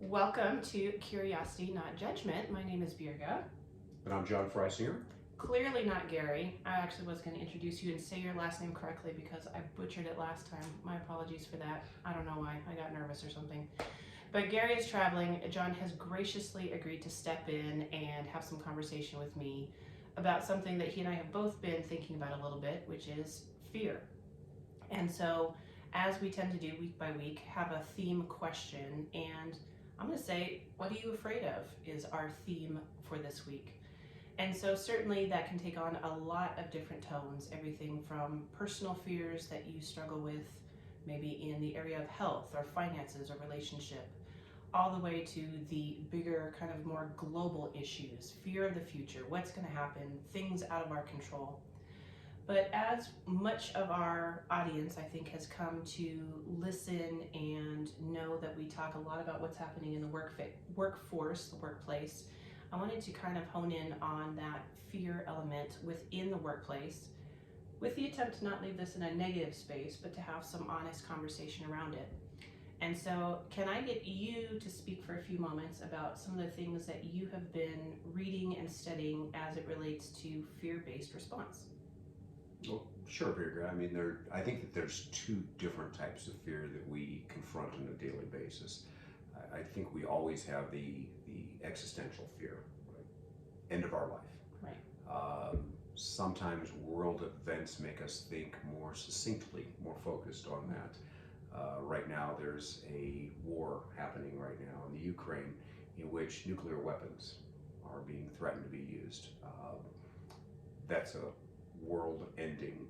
Welcome to Curiosity, Not Judgment. My name is Birga. And I'm John Freisinger. Clearly not Gary. I actually was going to introduce you and say your last name correctly because I butchered it last time. My apologies for that. I don't know why. I got nervous or something. But Gary is traveling. John has graciously agreed to step in and have some conversation with me about something that he and I have both been thinking about a little bit, which is fear. And so, as we tend to do week by week, have a theme question, and I'm going to say, what are you afraid of is our theme for this week. And so certainly that can take on a lot of different tones, everything from personal fears that you struggle with, maybe in the area of health or finances or relationship, all the way to the bigger, kind of more global issues, fear of the future, what's going to happen, things out of our control. But as much of our audience, I think, has come to listen and know that we talk a lot about what's happening in the workforce, the workplace, I wanted to kind of hone in on that fear element within the workplace with the attempt to not leave this in a negative space, but to have some honest conversation around it. And so can I get you to speak for a few moments about some of the things that you have been reading and studying as it relates to fear-based response? Well, sure, Birga. I think that there's two different types of fear that we confront on a daily basis. I think we always have the existential fear, right? End of our life. Right. Sometimes world events make us think more succinctly, more focused on that. Right now, there's a war happening right now in the Ukraine in which nuclear weapons are being threatened to be used. That's a world-ending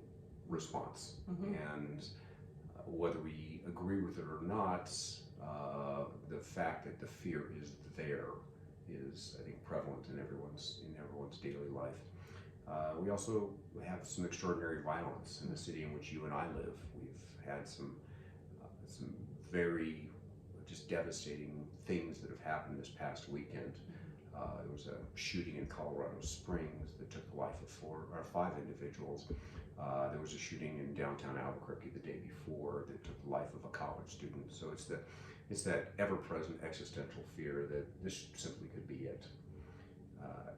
response, and whether we agree with it or not, the fact that the fear is there is, I think, prevalent in everyone's daily life. We also have some extraordinary violence in the city in which you and I live. We've had some very just devastating things that have happened this past weekend. There was a shooting in Colorado Springs that took the life of five individuals. There was a shooting in downtown Albuquerque the day before that took the life of a college student. So it's that ever-present existential fear that this simply could be it.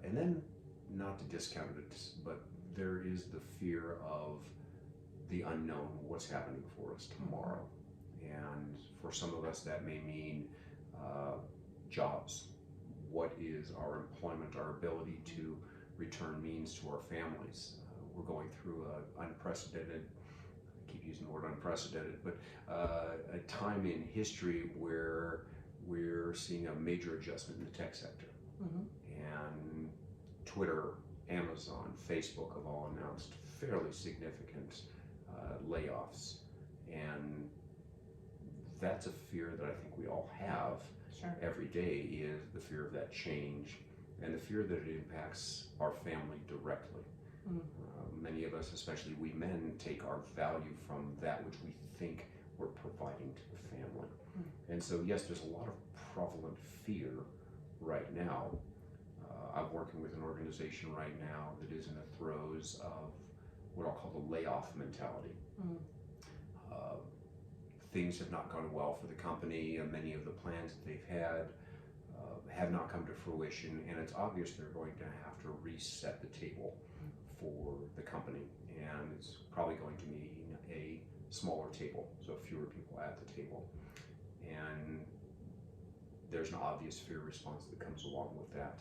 And then, not to discount it, but there is the fear of the unknown, what's happening for us tomorrow. And for some of us, that may mean jobs. What is our employment, our ability to return means to our families? We're going through an unprecedented, I keep using the word unprecedented, but a time in history where we're seeing a major adjustment in the tech sector. And Twitter, Amazon, Facebook have all announced fairly significant layoffs. And that's a fear that I think we all have. Sure. Every day, is the fear of that change and the fear that it impacts our family directly. Many of us, especially we men, take our value from that which we think we're providing to the family. And so, yes, there's a lot of prevalent fear right now. I'm working with an organization right now that is in the throes of what I'll call the layoff mentality. Things have not gone well for the company, and many of the plans that they've had have not come to fruition, and it's obvious they're going to have to reset the table for the company, and it's probably going to mean a smaller table, so fewer people at the table. And there's an obvious fear response that comes along with that.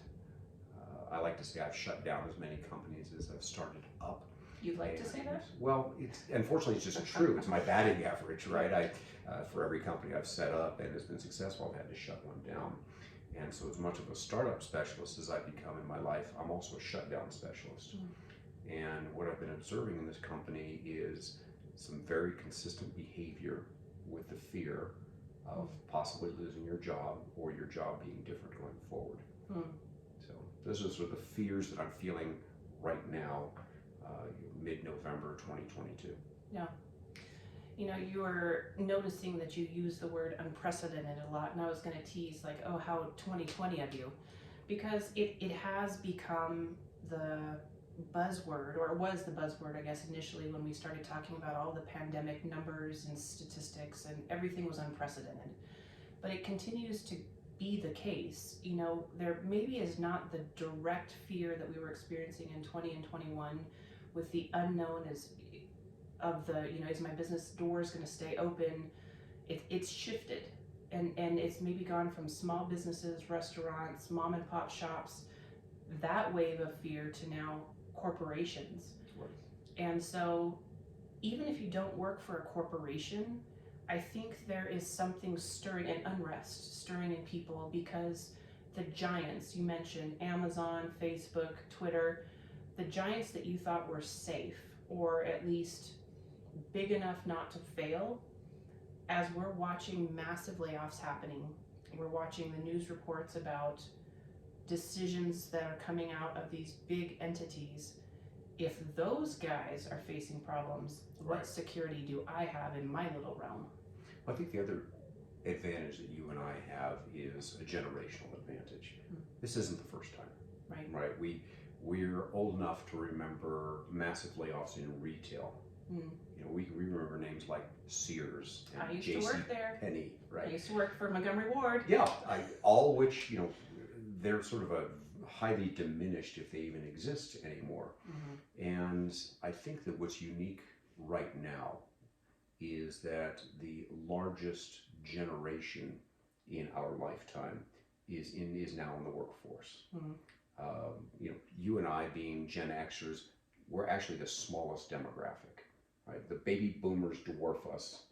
I like to say I've shut down as many companies as I've started up. You'd like to say that? Well, unfortunately it's just true. It's my batting average, right? For every company I've set up and has been successful, I've had to shut one down. And so as much of a startup specialist as I've become in my life, I'm also a shutdown specialist. And what I've been observing in this company is some very consistent behavior with the fear of possibly losing your job or your job being different going forward. So those are sort of the fears that I'm feeling right now, mid-November 2022. Yeah. You know, you were noticing that you use the word unprecedented a lot, and I was going to tease like, oh, how 2020 of you, because it has become the buzzword, or it was the buzzword, I guess, initially when we started talking about all the pandemic numbers and statistics, and everything was unprecedented. But it continues to be the case. You know, there maybe is not the direct fear that we were experiencing in 20 and 21 with the unknown of the, you know, is my business doors going to stay open? It's shifted, and it's maybe gone from small businesses, restaurants, mom and pop shops, that wave of fear, to now corporations. Right. And so even if you don't work for a corporation, I think there is something stirring, and unrest stirring in people, because the giants you mentioned, Amazon, Facebook, Twitter, the giants that you thought were safe, or at least big enough not to fail, as we're watching massive layoffs happening, we're watching the news reports about decisions that are coming out of these big entities. If those guys are facing problems, what Right. security do I have in my little realm? I think the other advantage that you and I have is a generational advantage. This isn't the first time, Right. right? We're old enough to remember massive layoffs in retail. Mm. You know, we remember names like Sears I and used to J.C. work there. Penney, I right? used to work for Montgomery Ward. Yeah, all which, you know, they're sort of a highly diminished if they even exist anymore. Mm-hmm. And I think that what's unique right now is that the largest generation in our lifetime is now in the workforce. Mm-hmm. You know, you and I being Gen Xers, we're actually the smallest demographic, right? The baby boomers dwarf us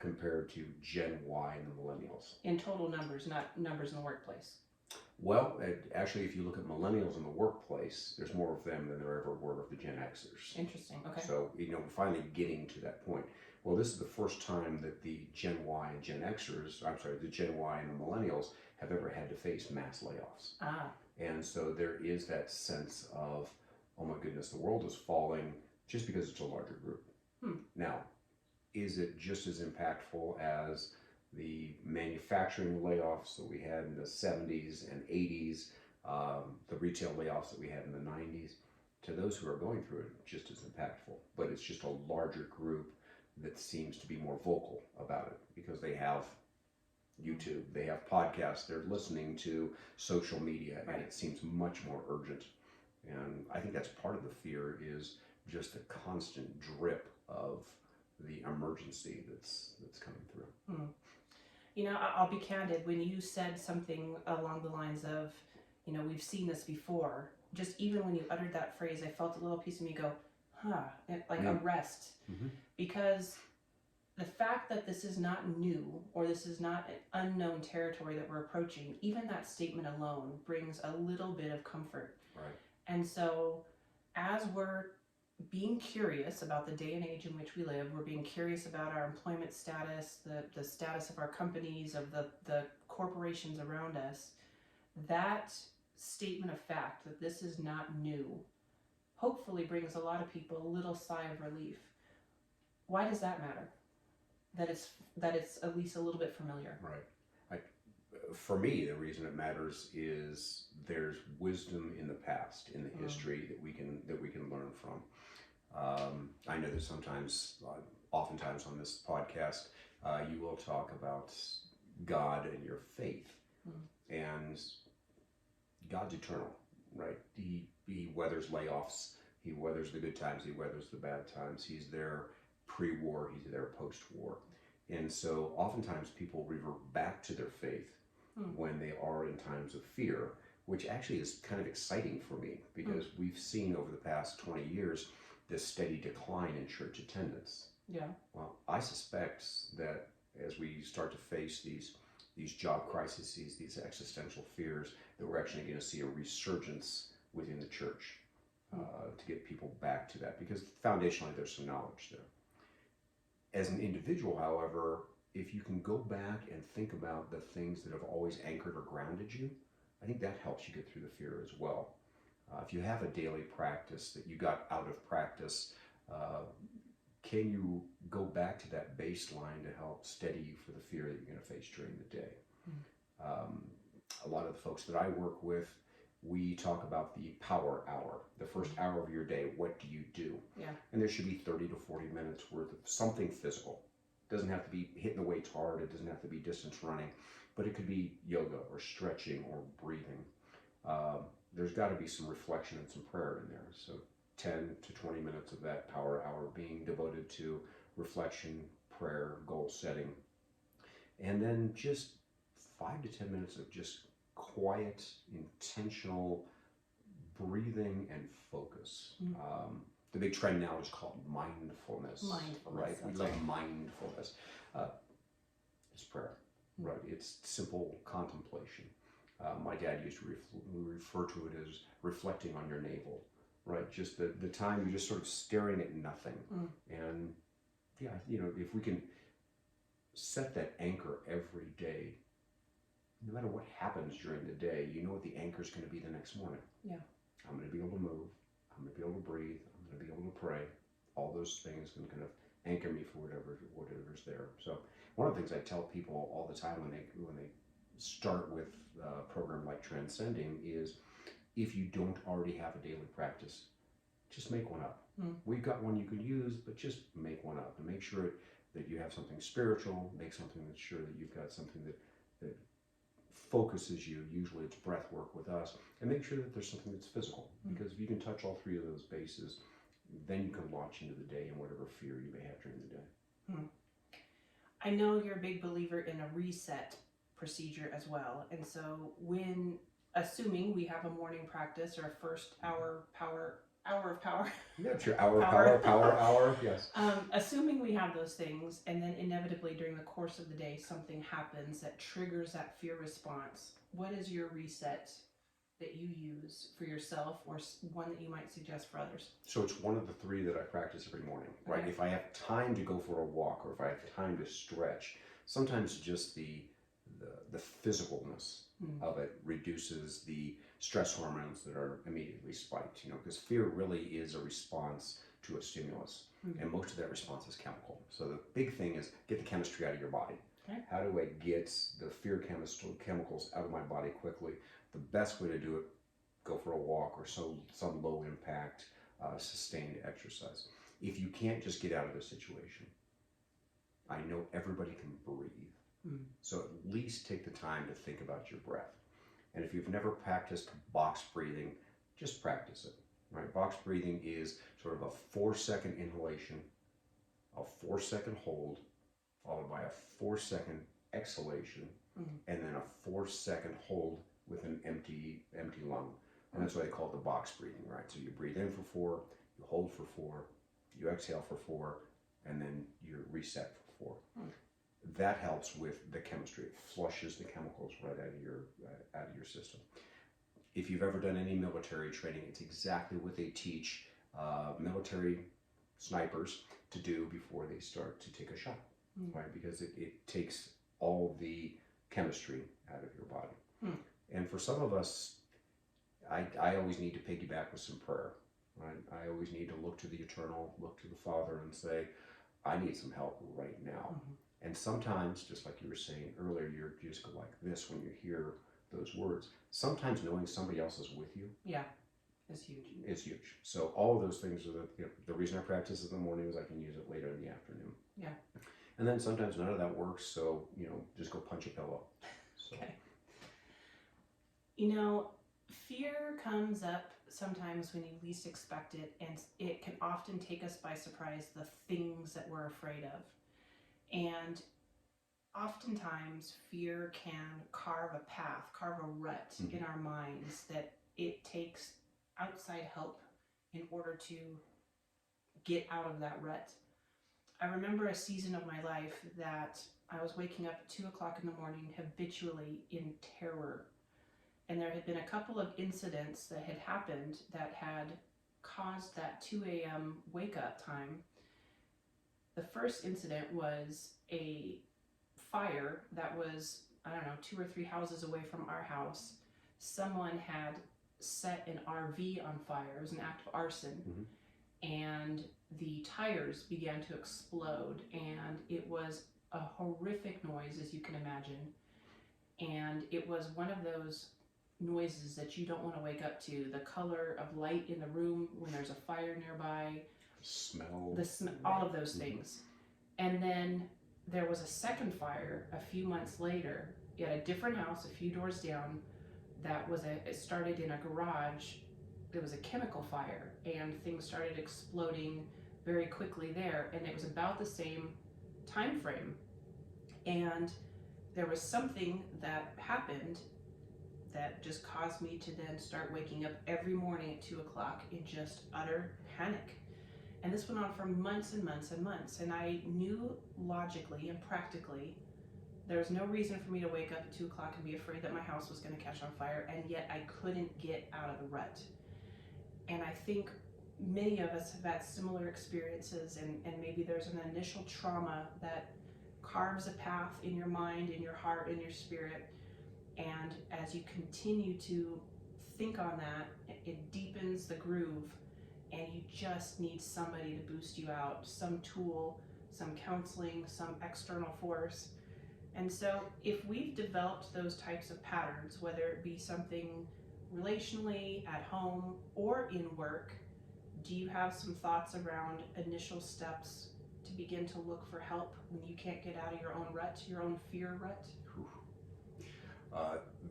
compared to Gen Y and the millennials. In total numbers, not numbers in the workplace. Well, actually, if you look at millennials in the workplace, there's more of them than there ever were of the Gen Xers. Interesting. Okay. So, you know, we're finally getting to that point. Well, this is the first time that the Gen Y and Gen Xers, I'm sorry, the Gen Y and the millennials have ever had to face mass layoffs. Ah. And so there is that sense of, oh my goodness, the world is falling just because it's a larger group. Now, is it just as impactful as the manufacturing layoffs that we had in the 70s and 80s, the retail layoffs that we had in the 90s? To those who are going through it, just as impactful. But it's just a larger group that seems to be more vocal about it because they have YouTube, they have podcasts, they're listening to social media, Right. and it seems much more urgent. And I think that's part of the fear, is just the constant drip of the emergency that's coming through. You know, I'll be candid. When you said something along the lines of, you know, we've seen this before, just even when you uttered that phrase, I felt a little piece of me go, huh, like a rest. Mm-hmm. Because the fact that this is not new, or this is not an unknown territory that we're approaching, even that statement alone brings a little bit of comfort. Right. And so as we're being curious about the day and age in which we live, we're being curious about our employment status, the status of our companies, of the corporations around us, that statement of fact that this is not new hopefully brings a lot of people a little sigh of relief. Why does that matter? That it's at least a little bit familiar. Right. For me, the reason it matters is there's wisdom in the past, in the history that we can learn from. I know that sometimes, oftentimes on this podcast, you will talk about God and your faith, and God's eternal, right? He weathers layoffs, he weathers the good times, he weathers the bad times. He's there pre-war, he's there post-war, and so oftentimes people revert back to their faith when they are in times of fear, which actually is kind of exciting for me, because we've seen over the past 20 years this steady decline in church attendance. Yeah. Well, I suspect that as we start to face these job crises, these existential fears, that we're actually going to see a resurgence within the church to get people back to that, because foundationally there's some knowledge there. As an individual, however, if you can go back and think about the things that have always anchored or grounded you, I think that helps you get through the fear as well. If you have a daily practice that you got out of practice, can you go back to that baseline to help steady you for the fear that you're going to face during the day? A lot of the folks that I work with, we talk about the power hour, the first hour of your day. What do you do? Yeah. And there should be 30 to 40 minutes worth of something physical. It doesn't have to be hitting the weights hard. It doesn't have to be distance running, but it could be yoga or stretching or breathing. There's got to be some reflection and some prayer in there. So 10 to 20 minutes of that power hour being devoted to reflection, prayer, goal setting, and then just 5 to 10 minutes of just quiet, intentional breathing and focus. The big trend now is called mindfulness. Right? We love mindfulness. It's prayer, right? It's simple contemplation. My dad used to refer to it as reflecting on your navel, right? Just the time you're just sort of staring at nothing. And yeah, if we can set that anchor every day, no matter what happens during the day, you know what the anchor is going to be the next morning. Yeah. I'm going to be able to move. I'm going to be able to breathe. I'm going to be able to pray. All those things can kind of anchor me for whatever's there. So one of the things I tell people all the time when they start with a program like Transcending is, if you don't already have a daily practice, just make one up. We've got one you can use, but just make one up and make sure that you have something spiritual. Make something that's sure that you've got something that focuses you. Usually it's breath work with us, and make sure that there's something that's physical, because if you can touch all three of those bases, then you can launch into the day and whatever fear you may have during the day. I know you're a big believer in a reset procedure as well, and so assuming we have a morning practice or a first hour of power. Yeah, sure. Power hour. Yes. Assuming we have those things, and then inevitably during the course of the day something happens that triggers that fear response, what is your reset that you use for yourself, or one that you might suggest for others? So it's one of the three that I practice every morning, right? Okay. If I have time to go for a walk, or if I have time to stretch, sometimes just the physicalness of it reduces the stress hormones that are immediately spiked, because fear really is a response to a stimulus, and most of that response is chemical. So the big thing is get the chemistry out of your body. Okay. How do I get the fear chemicals out of my body quickly? The best way to do it, go for a walk or some low impact, sustained exercise. If you can't just get out of the situation, I know everybody can breathe. So at least take the time to think about your breath. And if you've never practiced box breathing, just practice it. Right? Box breathing is sort of a 4-second inhalation, a 4-second hold, followed by a 4-second exhalation, and then a 4-second hold with an empty lung. And that's why they call it the box breathing, right? So you breathe in for 4, you hold for 4, you exhale for 4, and then you reset for 4. That helps with the chemistry. It flushes the chemicals right out of your system. If you've ever done any military training, it's exactly what they teach military snipers to do before they start to take a shot, right? Because it takes all the chemistry out of your body. And for some of us, I always need to piggyback with some prayer, right? I always need to look to the eternal, look to the Father and say, I need some help right now. And sometimes, just like you were saying earlier, you just go like this when you hear those words. Sometimes knowing somebody else is with you, is huge. It's huge. So all of those things are the reason I practice in the morning is I can use it later in the afternoon. Yeah. And then sometimes none of that works, so just go punch a pillow. So. Okay. Fear comes up sometimes when you least expect it, and it can often take us by surprise, the things that we're afraid of. And oftentimes fear can carve a path, carve a rut in our minds that it takes outside help in order to get out of that rut. I remember a season of my life that I was waking up at 2 o'clock in the morning habitually in terror. And there had been a couple of incidents that had happened that had caused that 2 a.m. wake up time. The first incident was a fire that was, 2 or 3 houses away from our house. Someone had set an RV on fire. It was an act of arson. And the tires began to explode, and it was a horrific noise, as you can imagine. And it was one of those noises that you don't want to wake up to. The color of light in the room when there's a fire nearby, all of those things. And then there was a second fire a few months later, at a different house a few doors down. It started in a garage. There was a chemical fire and things started exploding very quickly there, and it was about the same time frame. And there was something that happened that just caused me to then start waking up every morning at 2 o'clock in just utter panic. And this went on for months and months and months. And I knew logically and practically there was no reason for me to wake up at 2 o'clock and be afraid that my house was going to catch on fire. And yet I couldn't get out of the rut. And I think many of us have had similar experiences, and maybe there's an initial trauma that carves a path in your mind, in your heart, in your spirit. And as you continue to think on that, it deepens the groove, and you just need somebody to boost you out, some tool, some counseling, some external force. And so if we've developed those types of patterns, whether it be something relationally, at home, or in work, do you have some thoughts around initial steps to begin to look for help when you can't get out of your own rut, your own fear rut?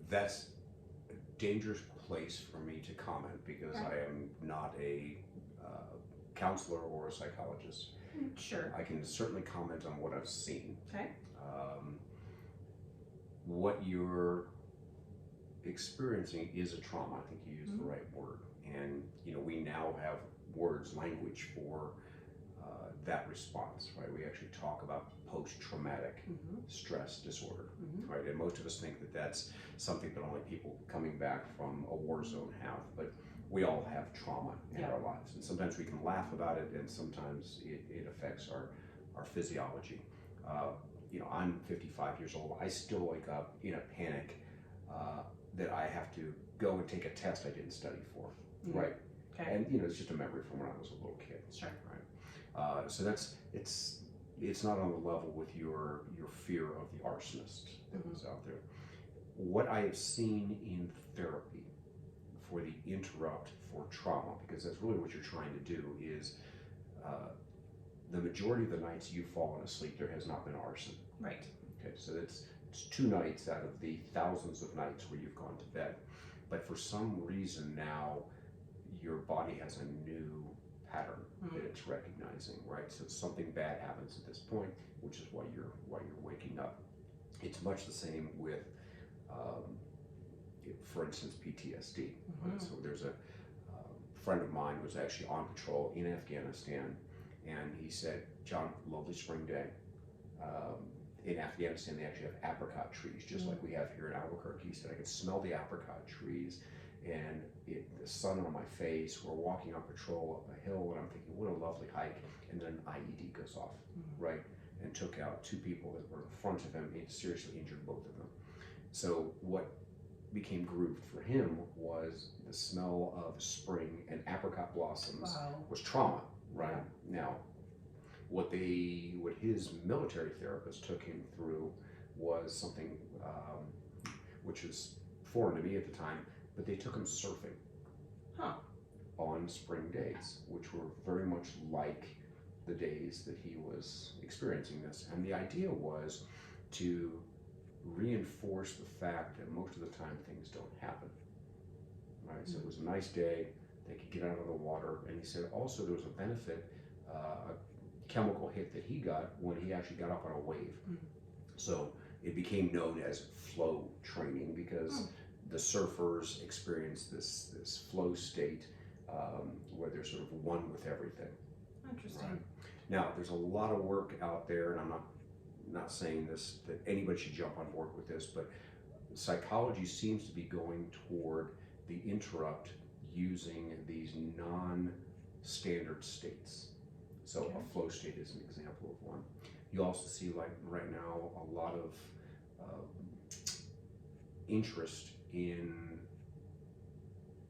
That's a dangerous place for me to comment because Okay. I am not a counselor or a psychologist. Sure. I can certainly comment on what I've seen. Okay. What you're experiencing is a trauma. I think you used the right word. And, we now have words, language for that response, right? We actually talk about post-traumatic stress disorder, right? And most of us think that that's something that only people coming back from a war zone have, but we all have trauma in our lives. And sometimes we can laugh about it, and sometimes it affects our physiology. I'm 55 years old. I still wake up in a panic that I have to go and take a test I didn't study for, right? Okay. And it's just a memory from when I was a little kid. Sure. Right. So it's not on the level with your fear of the arsonist that was out there. What I have seen in therapy for the interrupt for trauma, because that's really what you're trying to do, is the majority of the nights you've fallen asleep, there has not been arson. Right. Okay, so it's 2 nights out of the thousands of nights where you've gone to bed. But for some reason now, your body has a new pattern that it's recognizing, right? So something bad happens at this point, which is why you're waking up. It's much the same with, for instance, PTSD. Right? So there's a friend of mine was actually on patrol in Afghanistan, and he said, "John, lovely spring day. In Afghanistan, they actually have apricot trees, just like we have here in Albuquerque." He said, "I could smell the apricot trees, and the sun on my face. We're walking on patrol up a hill, and I'm thinking, what a lovely hike." And then an IED goes off, right, and took out 2 people that were in front of him, and seriously injured both of them. So what became grooved for him was the smell of spring and apricot blossoms was trauma, right? Now, what his military therapist took him through was something which was foreign to me at the time, but they took him surfing on spring days, which were very much like the days that he was experiencing this. And the idea was to reinforce the fact that most of the time things don't happen, right? So it was a nice day, they could get out of the water, and he said also there was a benefit, a chemical hit that he got when he actually got up on a wave. So it became known as flow training because the surfers experience this flow state where they're sort of one with everything. Interesting. Right? Now, there's a lot of work out there, and I'm not saying this that anybody should jump on board with this, but psychology seems to be going toward the interrupt using these non-standard states. So a flow state is an example of one. You also see, like right now, a lot of interest in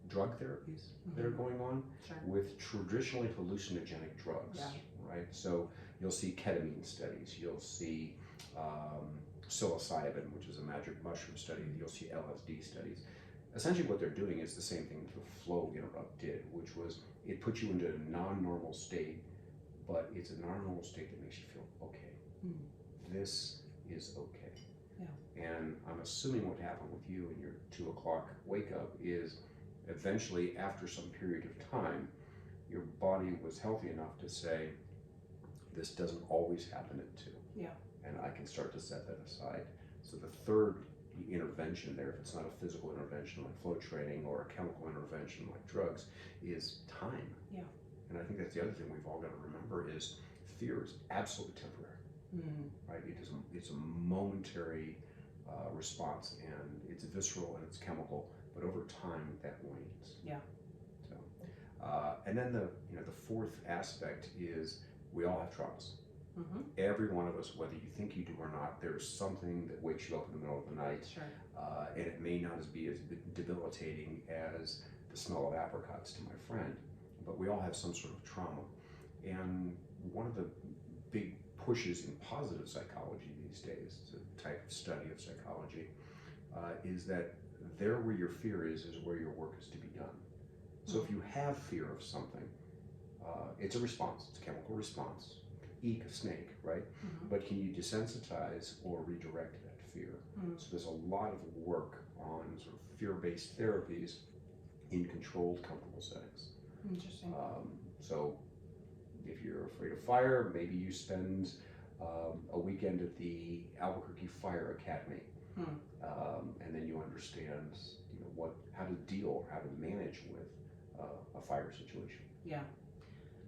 drug therapies that are going on with traditionally hallucinogenic drugs, right? So you'll see ketamine studies, you'll see psilocybin, which is a magic mushroom study, you'll see LSD studies. Essentially what they're doing is the same thing that the flow interrupt did, which was it puts you into a non-normal state, but it's a non-normal state that makes you feel okay. This is okay. And I'm assuming what happened with you in your 2 o'clock wake up is eventually, after some period of time, your body was healthy enough to say, this doesn't always happen at 2. Yeah. And I can start to set that aside. So the third intervention there, if it's not a physical intervention like flow training or a chemical intervention like drugs, is time. Yeah. And I think that's the other thing we've all got to remember is fear is absolutely temporary. Right? It's a momentary response, and it's visceral and it's chemical, but over time that wanes. Yeah. So, and then the fourth aspect is we all have traumas. Every one of us, whether you think you do or not, there's something that wakes you up in the middle of the night. Sure. And it may not be as debilitating as the smell of apricots to my friend, but we all have some sort of trauma. And one of the big pushes in positive psychology these days, it's a type of study of psychology, is that there where your fear is where your work is to be done. So if you have fear of something, it's a response, it's a chemical response. Eat a snake, right? But can you desensitize or redirect that fear? So there's a lot of work on sort of fear-based therapies in controlled, comfortable settings. Interesting. So if you're afraid of fire, maybe you spend a weekend at the Albuquerque Fire Academy, and then you understand, how to deal, how to manage with a fire situation. Yeah.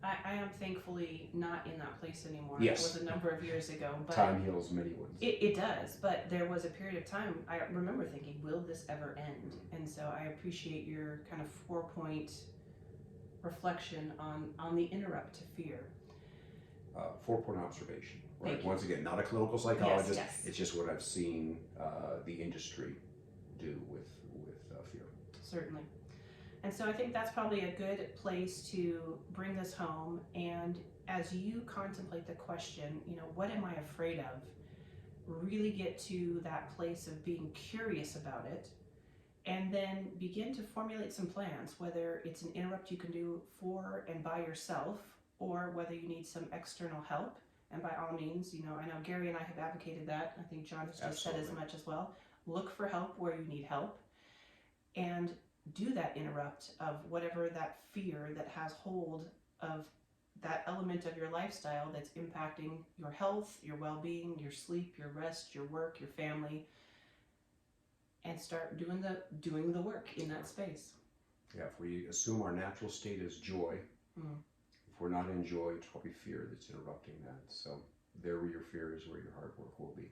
I am thankfully not in that place anymore. Yes. It was a number of years ago. But time heals many wounds. It does, but there was a period of time I remember thinking, will this ever end? And so I appreciate your kind of 4-point reflection on the interrupt to fear. 4-point observation, right? Thank you. Once again, not a clinical psychologist. Yes. It's just what I've seen the industry do with fear. Certainly. And so I think that's probably a good place to bring this home. And as you contemplate the question, what am I afraid of? Really get to that place of being curious about it, and then begin to formulate some plans, whether it's an interrupt you can do for and by yourself, or whether you need some external help. And by all means, I know Gary and I have advocated that. I think John has just said as much as well. Look for help where you need help, and do that interrupt of whatever that fear that has hold of that element of your lifestyle that's impacting your health, your well-being, your sleep, your rest, your work, your family, and start doing the work in that space. Yeah, if we assume our natural state is joy, if we're not in joy, it's probably fear that's interrupting that. So there where your fear is, where your hard work will be.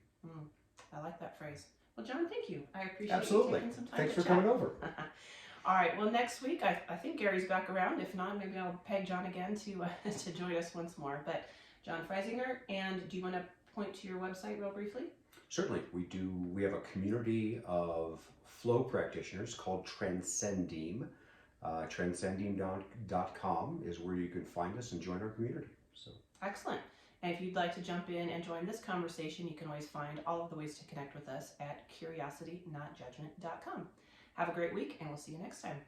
I like that phrase. Well, John, thank you. I appreciate Absolutely. you taking some time Thanks to for chat. coming over. All right. Well, next week I think Gary's back around. If not, maybe I'll peg John again to join us once more. But John Freisinger, and do you want to point to your website real briefly? Certainly, we have a community of flow practitioners called Transcendim. Transcendim.com is where you can find us and join our community. So excellent. And if you'd like to jump in and join this conversation, you can always find all of the ways to connect with us at curiositynotjudgment.com. Have a great week, and we'll see you next time.